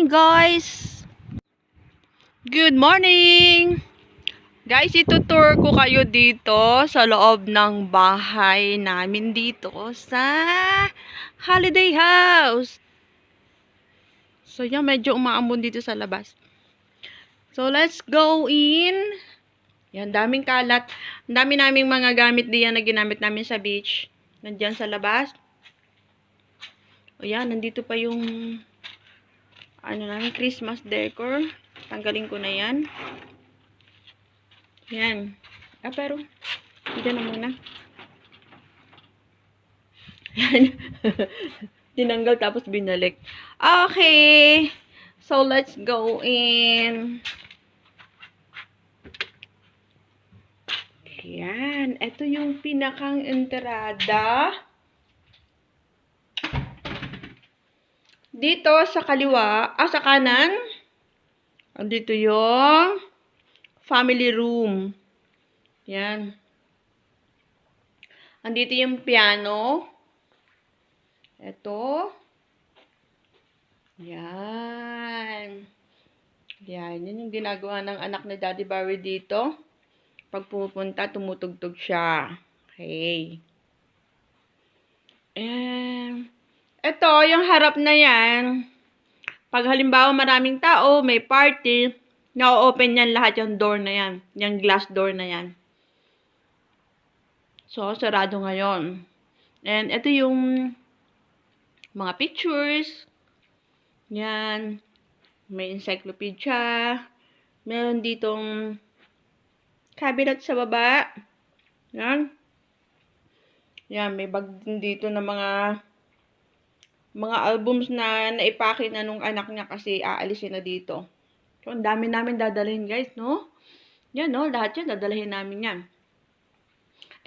guys! Good morning! Guys, itutour ko kayo dito sa loob ng bahay namin dito sa holiday house. So yan, medyo umaambon dito sa labas. So let's go in. Yan, daming kalat. Ang dami naming mga gamit diyan na ginamit namin sa beach. Nandiyan sa labas. O yan, nandito pa yung namin, Christmas decor. Tanggalin ko na yan. Yan. Pero, dito na muna. Yan. Tinanggal tapos binalik. Okay. So, let's go in. Yan. Ito yung pinakang entrada. Dito sa kaliwa, sa kanan, dito yung family room. Yan. Andito yung piano. Ito. Yan. Yan. Yan yung ginagawa ng anak ni Daddy Barry dito. Pag pumupunta, tumutugtog siya. Okay. Ito, yung harap na yan. Pag halimbawa maraming tao, may party, na-open yan lahat yung door na yan. Yung glass door na yan. So, sarado ngayon. And ito yung mga pictures. Yan. May encyclopedia. Meron ditong cabinet sa baba. Yan. Yan, may bag din dito na mga albums na naipake na nung anak niya kasi aalisin na dito. So, ang dami namin dadalhin, guys, no? Yan, no? Lahat yan, dadalhin namin yan.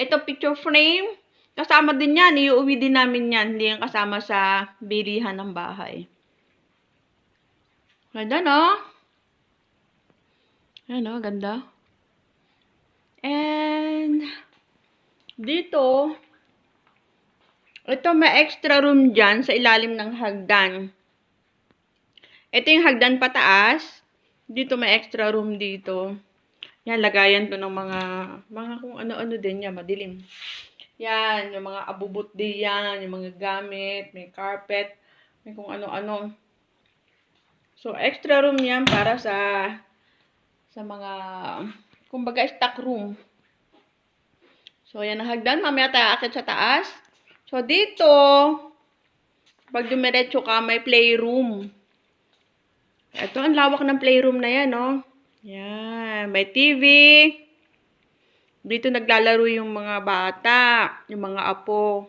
Ito, picture frame. Kasama din yan. Iuwi din namin yan. Hindi yan kasama sa bilihan ng bahay. Ganda, no? Yan, no? Ganda. And, dito, ito, may extra room dyan sa ilalim ng hagdan. Ito yung hagdan pataas. Dito may extra room dito. Yan, lagayan to ng mga kung ano-ano din yan, madilim. Yan, yung mga abubot din yan, yung mga gamit, may carpet, may kung ano-ano. So, extra room yan para sa mga, kumbaga, stock room. So, yan ang hagdan. Mamaya tayo akit sa taas. So, dito, pag dumiretso ka, may playroom. Ito, ang lawak ng playroom na yan, no? Yan, may TV. Dito naglalaro yung mga bata, yung mga apo.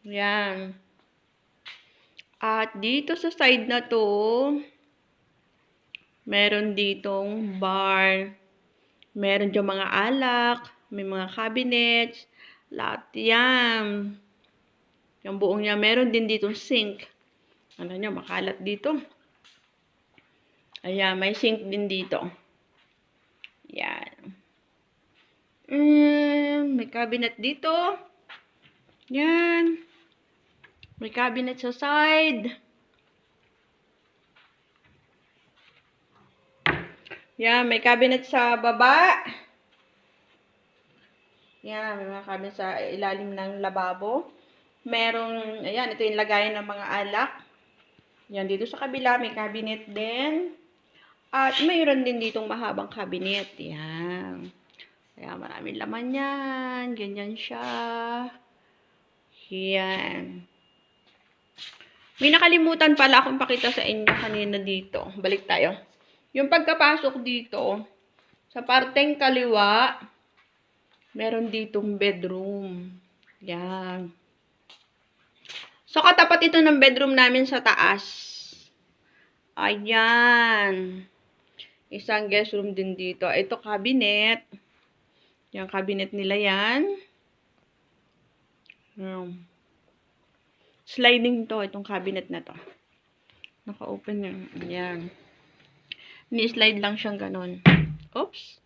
Yan. At dito sa side na to, meron ditong bar. Meron dyan mga alak, may mga cabinets, lahat yan. Yung buong niya, meron din ditong sink. Ano niya, makalat dito. Ayan, may sink din dito. Yan. May cabinet dito. Yan. May cabinet sa side. Yan, may cabinet sa baba. Yan, may mga cabinet sa ilalim ng lababo. Meron, ayan, ito yung lagayan ng mga alak. Yan, dito sa kabila, may cabinet din. At mayroon din ditong mahabang cabinet. Yan. Kaya maraming laman yan. Ganyan siya. Yan. May nakalimutan pala akong pakita sa inyo kanina dito. Balik tayo. Yung pagkapasok dito, sa parteng kaliwa, meron ditong bedroom. Yan. So, katapat ito ng bedroom namin sa taas. Ayan. Isang guest room din dito. Ito, cabinet. Yung cabinet nila yan. Sliding to, itong cabinet na to. Naka-open yan. Ayan. Ni-slide lang siyang ganon. Oops.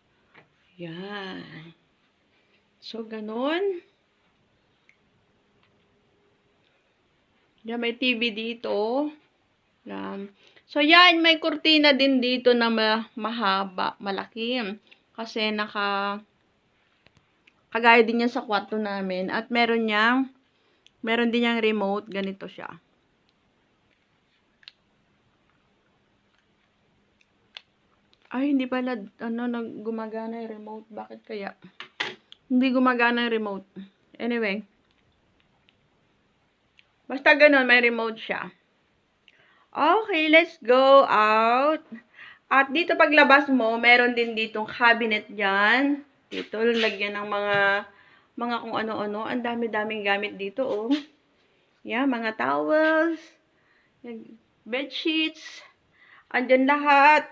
Yan. So, ganon. Yan, may TV dito. Yan. So, yan, may kurtina din dito na mahaba, malaki. Kasi kagaya din yan sa kwarto namin. At meron din yung remote, ganito siya. Ay, hindi pala, gumagana yung remote. Bakit kaya? Hindi gumagana yung remote. Anyway. Basta ganun, may remote siya. Okay, let's go out. At dito paglabas mo, meron din ditong cabinet dyan. Dito, lagyan ng mga kung ano-ano. Ang dami-daming gamit dito, oh. Yan, mga towels, bedsheets, andyan lahat.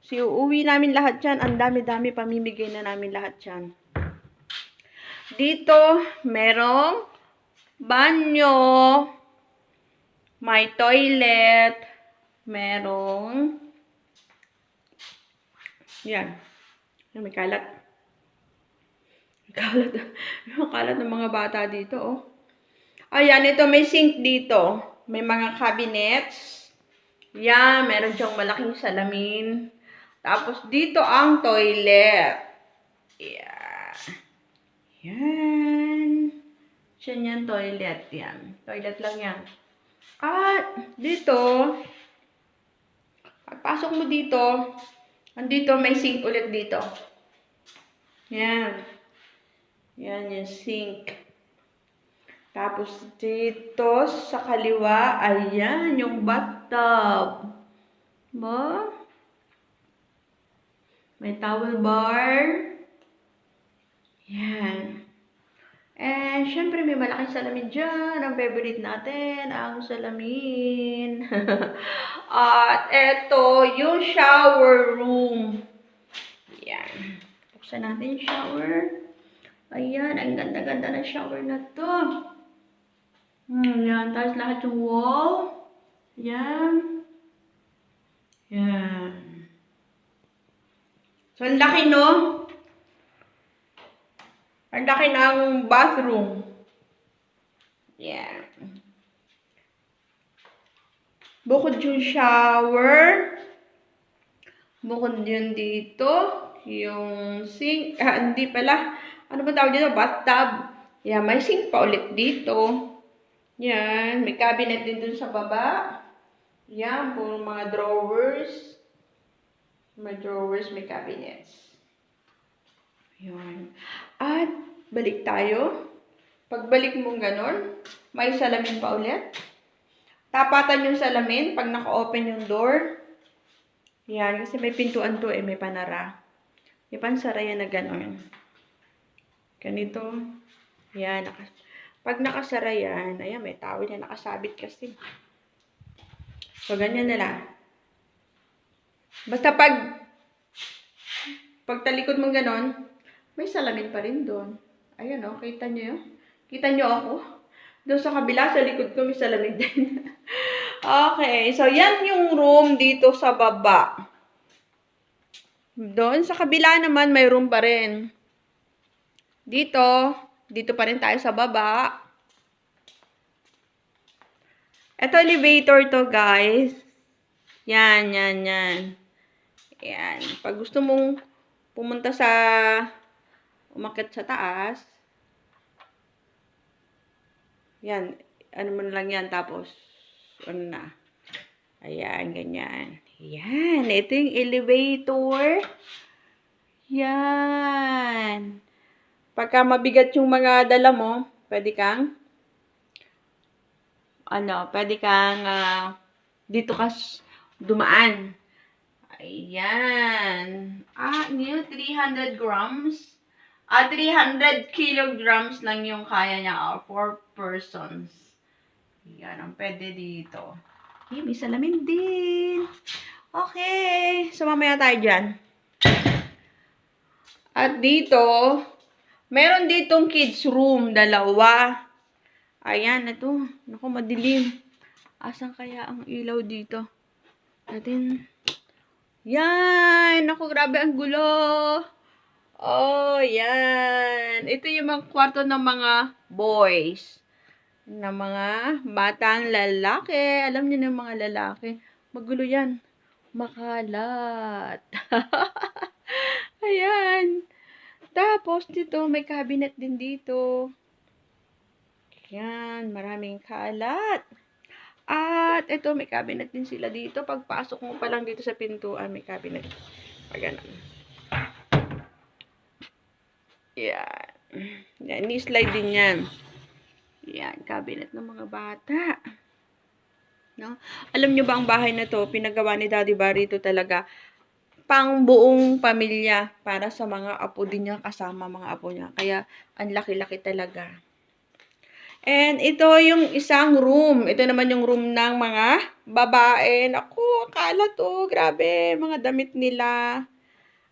So, uuwi namin lahat yan. Ang dami-dami, pamimigay na namin lahat yan. Dito, merong banyo, may toilet, merong yan. May kalat. May kalat ng mga bata dito, oh. Ayan, ito may sink dito. May mga cabinets. Yan, meron siyang malaking salamin. Tapos dito ang toilet. Yan. Yan. Yan yan, toilet. Yan. Toilet lang yan. At dito, pagpasok mo dito, andito may sink ulit dito. Yan. Yan yung sink. Tapos dito sa kaliwa, ayan yung bathtub. Ba? May towel bar. Yan. And syempre may malaking salamin dyan. Ang favorite natin, ang salamin. At eto, yung shower room. Yan. Buksan natin yung shower. Ayan, ang ganda-ganda ng shower na to. Yan, tapos lahat yung wall. Yan. Yan. So, ang laki, no? Ang laki ng bathroom. Yan. Bukod yung shower. Bukod yun dito. Yung sink. Hindi pala. Ano ba tawag dito? Bathtub. Yan, may sink pa ulit dito. Yan, may cabinet din dun sa baba. Yan, puro mga drawers. May drawers, may cabinets. Yan. At, balik tayo. Pagbalik mong ganon, may salamin pa ulit. Tapatan yung salamin pag naka-open yung door. Yan, kasi may pintuan to may panara. May pansara yan na ganon. Ganito. Yan, pag nakasara yan, ayan, may towel na nakasabit kasi. So, ganyan na lang. Basta pag talikod mong ganon, may salamin pa rin doon. Ayan, oh, kita nyo yun? Kita nyo ako? Doon sa kabila, sa likod ko, may salamin din. Okay, so yan yung room dito sa baba. Doon sa kabila naman, may room pa rin. Dito pa rin tayo sa baba. Ito elevator to, guys. Yan. Yan. Pag gusto mong pumunta umakyat sa taas, yan, ano mo lang yan, tapos, ano na. Ayan, ganyan. Yan, ito yung elevator. Yan. Pagka mabigat yung mga dala mo, pwede kang dito ka dumaan. Ayan. New 300 grams. 300 kilograms lang yung kaya niya, 4 persons. Yan, ang pwede dito. Okay, may salamin din. Okay, so mamaya tayo dyan. At dito, meron ditong kids room, 2. Ayan, ito. Naku, madilim. Asan kaya ang ilaw dito? Natin. Yan! Naku, grabe ang gulo. Oh, yan. Ito yung mga kwarto ng mga boys. Ng mga batang lalaki. Alam niyo ng mga lalaki. Magulo yan. Makalat. Ayan. Tapos, dito, may cabinet din dito. Yan, maraming kalat. At, ito, may cabinet din sila dito. Pagpasok mo pa lang dito sa pintuan, may cabinet. Ganun. Yan. Yan, ni-slide din yan. Yan, cabinet ng mga bata. No? Alam nyo ba ang bahay na to, pinagawa ni Daddy Barry ito talaga pang buong pamilya para sa mga apo din niya, kasama mga apo niya. Kaya, ang laki-laki talaga. And ito yung isang room. Ito naman yung room ng mga babae. Naku, akala to. Grabe. Mga damit nila.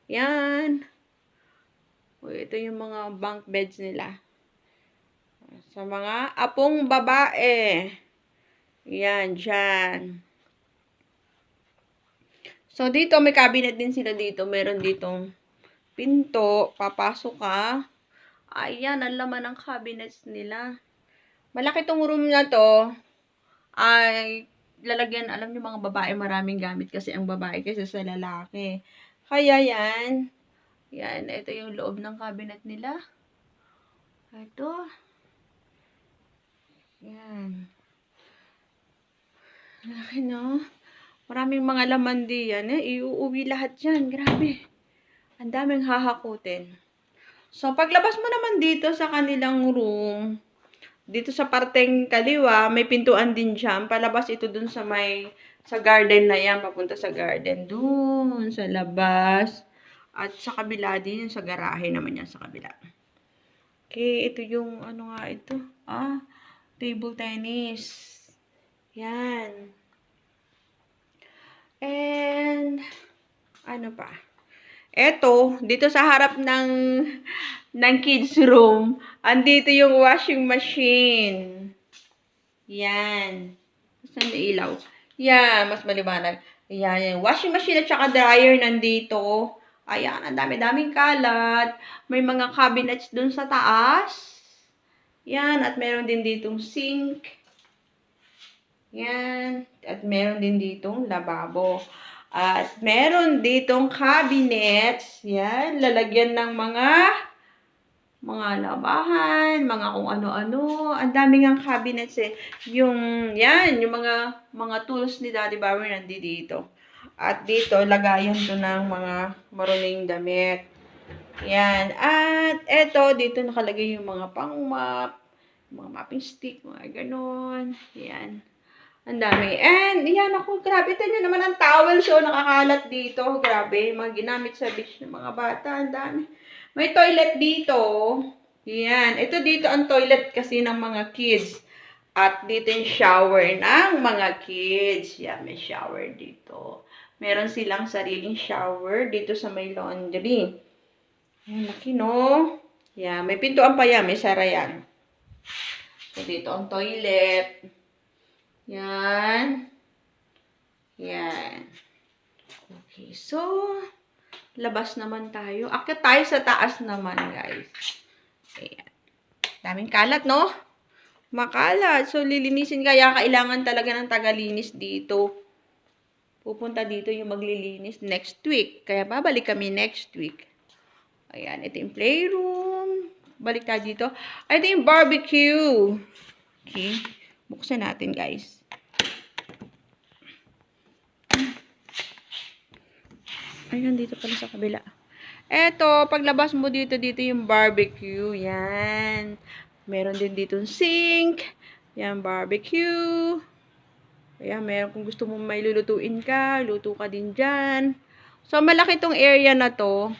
Yan. Ito yung mga bunk beds nila. Sa mga apong babae. Yan, dyan. So, dito may cabinet din sila dito. Meron ditong pinto. Papasok ka. Ayan, ang laman ng cabinets nila. Malaki tong room na to. Ay, lalagyan, alam niyo mga babae, maraming gamit kasi ang babae kasi sa lalaki. Kaya yan. Yan, ito yung loob ng cabinet nila. Ito. Yan. Laki, no? Maraming mga laman diyan. Iuuwi lahat yan. Grabe. Ang daming hahakutin. So, paglabas mo naman dito sa kanilang room, dito sa parteng kaliwa, may pintuan din dyan. Palabas ito dun sa sa garden na yan. Papunta sa garden. Dun, sa labas. At sa kabila din, sa garahe naman yan sa kabila. Okay, ito yung, ano nga ito? Table tennis. Yan. And, ano pa? Eto, dito sa harap ng kids room, andito yung washing machine. Yan. Saan na ilaw? Yan, mas maliwanag. Yan, yung washing machine at saka dryer nandito. Ayan, ang dami-daming kalat. May mga cabinets dun sa taas. Yan, at meron din ditong sink. Yan, at meron din ditong lababo. At meron ditong cabinets. Yan, lalagyan ng mga labahan, mga kung ano-ano. Ang daming ang cabinets eh. Yung mga tools ni Daddy Barry nandito. At dito, lagayan to ng mga maruling damit. Yan. At eto, dito nakalagay yung mga pang-mop, mga mopping stick, mga ganon. Yan. Ang dami. And, yan ako, grabe. Tignan naman ang towel show, nakakalat dito. Grabe, mga ginamit sa beach ng mga bata. Ang dami. May toilet dito. Yan. Ito dito ang toilet kasi ng mga kids. At dito yung shower ng mga kids. Yan, may shower dito. Meron silang sariling shower dito sa may laundry. Yan, laki no? Yan, may pintuan pa yan. May sara yan. So, dito ang toilet. Yan. Yan. Okay, so, labas naman tayo. Akyat tayo sa taas naman, guys. Ayan. Daming kalat, no? Makalat. So, lilinisin kaya kailangan talaga ng tagalinis dito. Pupunta dito yung maglilinis next week. Kaya babalik kami next week. Ayan, ito yung playroom. Balik tayo dito. Ito yung barbecue. Okay. Buksan natin, guys. Ayun, dito pala sa kabila. Eto, paglabas mo dito yung barbecue. Yan. Meron din dito sink. Yan, barbecue. Ayan, meron kung gusto mo may lulutuin ka, luto ka din dyan. So, malaki tong area na to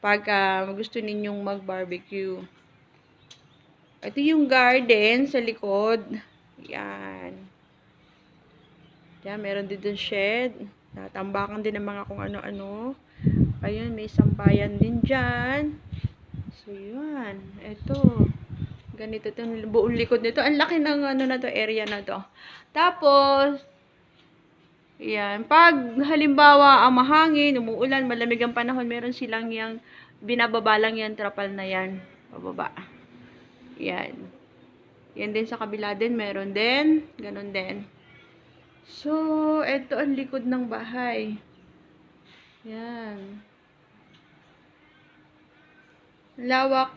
pag gusto ninyong mag-barbecue. Ito yung garden sa likod. Yan. Yan, meron din dun shed. Natambakan din ng mga kung ano-ano. Ayun, may sampayan din dyan. So, yun. Ito. Ganito itong buong likod nito. Ang laki ng area na to. Tapos, yan. Pag halimbawa ang mahangin, umuulan, malamig ang panahon, meron silang yung binababa lang yan, trapal na yan. Bababa. Yan. Yan din sa kabila din, meron din. Ganon din. So, ito ang likod ng bahay. Yan. Lawak.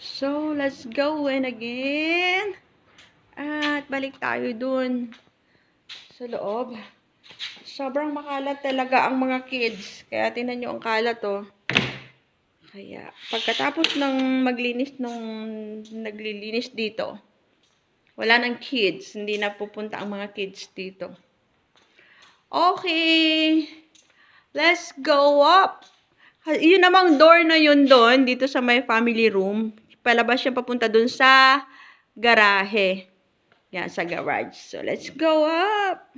So, let's go in again. At balik tayo dun sa loob. Sobrang makalat talaga ang mga kids. Kaya tingnan nyo ang kalat, oh. Kaya, pagkatapos ng naglilinis dito, wala nang kids. Hindi na pupunta ang mga kids dito. Okay. Let's go up. Yun namang door na yun doon, dito sa may family room. Palabas siya papunta dun sa garahe. Yan, sa garage. So, let's go up.